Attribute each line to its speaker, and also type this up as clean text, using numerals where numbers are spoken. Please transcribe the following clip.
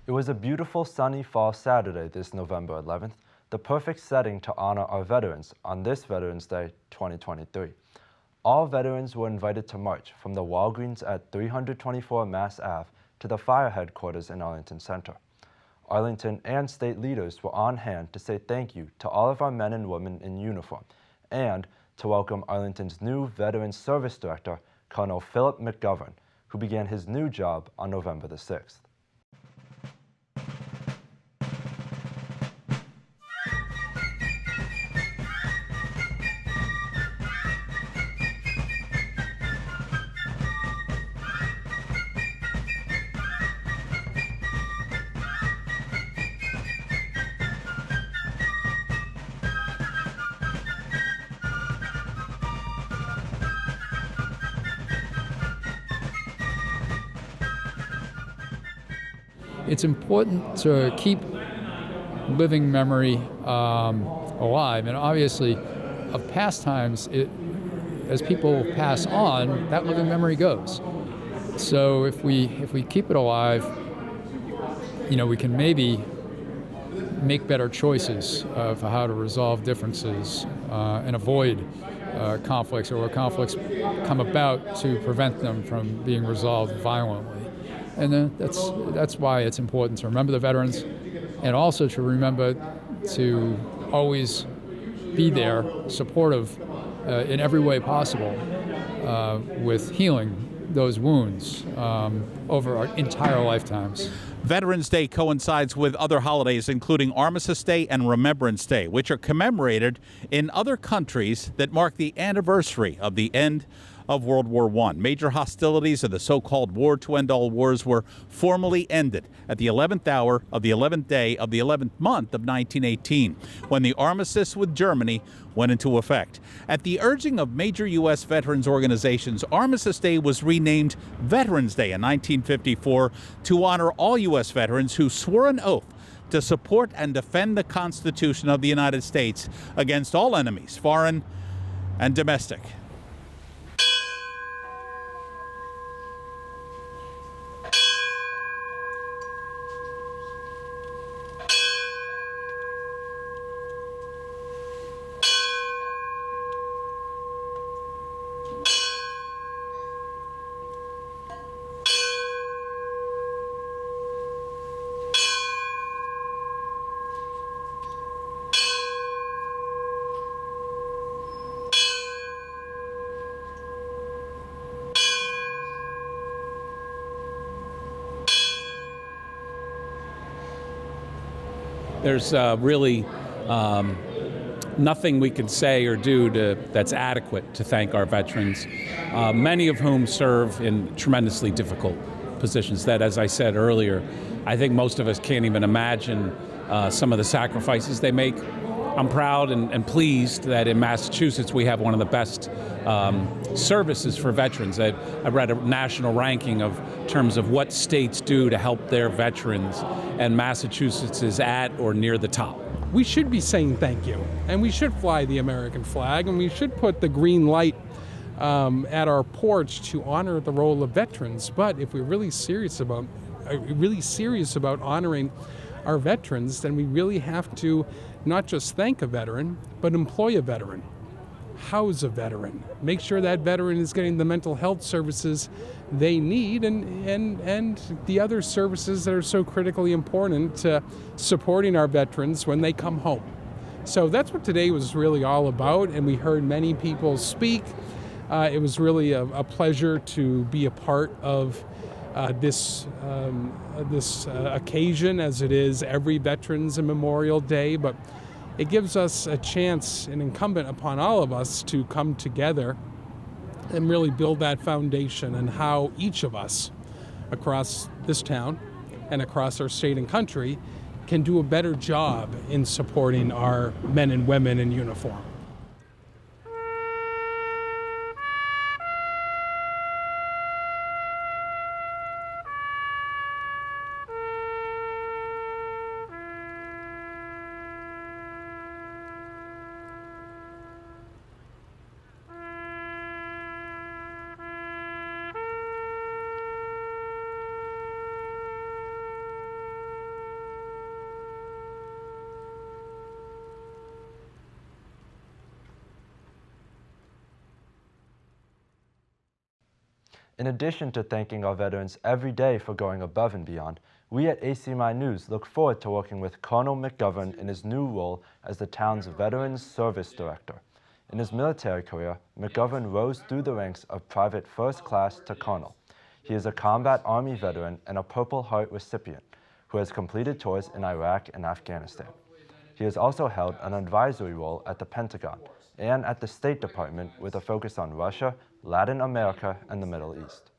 Speaker 1: It was a beautiful sunny fall Saturday this November 11th, the perfect setting to honor our veterans on this Veterans Day 2023. All veterans were invited to march from the Walgreens at 324 Mass Ave to the fire headquarters in Arlington Center. Arlington and state leaders were on hand to say thank you to all of our men and women in uniform and to welcome Arlington's new Veterans Service Director, Colonel Philip McGovern, who began his new job on November the 6th.
Speaker 2: It's important to keep living memory alive, and obviously of past times, as people pass on, that living memory goes. So if we keep it alive, we can maybe make better choices for how to resolve differences and avoid conflicts, or where conflicts come about, to prevent them from being resolved violently. And that's why it's important to remember the veterans, and also to remember to always be there, supportive in every way possible, with healing those wounds over our entire lifetimes.
Speaker 3: Veterans Day coincides with other holidays, including Armistice Day and Remembrance Day, which are commemorated in other countries that mark the anniversary of the end of World War I. Major hostilities of the so-called War to End All Wars were formally ended at the 11th hour of the 11th day of the 11th month of 1918, when the armistice with Germany went into effect. At the urging of major U.S. veterans organizations, Armistice Day was renamed Veterans Day in 1954 to honor all U.S. veterans who swore an oath to support and defend the Constitution of the United States against all enemies, foreign and domestic.
Speaker 4: There's really nothing we can say or do that's adequate to thank our veterans, many of whom serve in tremendously difficult positions that, as I said earlier, I think most of us can't even imagine some of the sacrifices they make. I'm proud and pleased that in Massachusetts we have one of the best services for veterans. I read a national ranking of terms of what states do to help their veterans, and Massachusetts is at or near the top.
Speaker 5: We should be saying thank you, and we should fly the American flag, and we should put the green light at our porch to honor the role of veterans. But if we're really serious about honoring our veterans, then we really have to not just thank a veteran, but employ a veteran, house a veteran, make sure that veteran is getting the mental health services they need, and the other services that are so critically important to supporting our veterans when they come home. So that's what today was really all about, and we heard many people speak. It was really a pleasure to be a part of this occasion, as it is every Veterans Memorial Day, but it gives us a chance, and incumbent upon all of us, to come together and really build that foundation, and how each of us across this town and across our state and country can do a better job in supporting our men and women in uniform.
Speaker 1: In addition to thanking our veterans every day for going above and beyond, we at ACMi News look forward to working with Colonel McGovern in his new role as the town's Veterans Service Director. In his military career, McGovern rose through the ranks of Private First Class to Colonel. He is a combat Army veteran and a Purple Heart recipient who has completed tours in Iraq and Afghanistan. He has also held an advisory role at the Pentagon and at the State Department with a focus on Russia, Latin America, and the Middle East.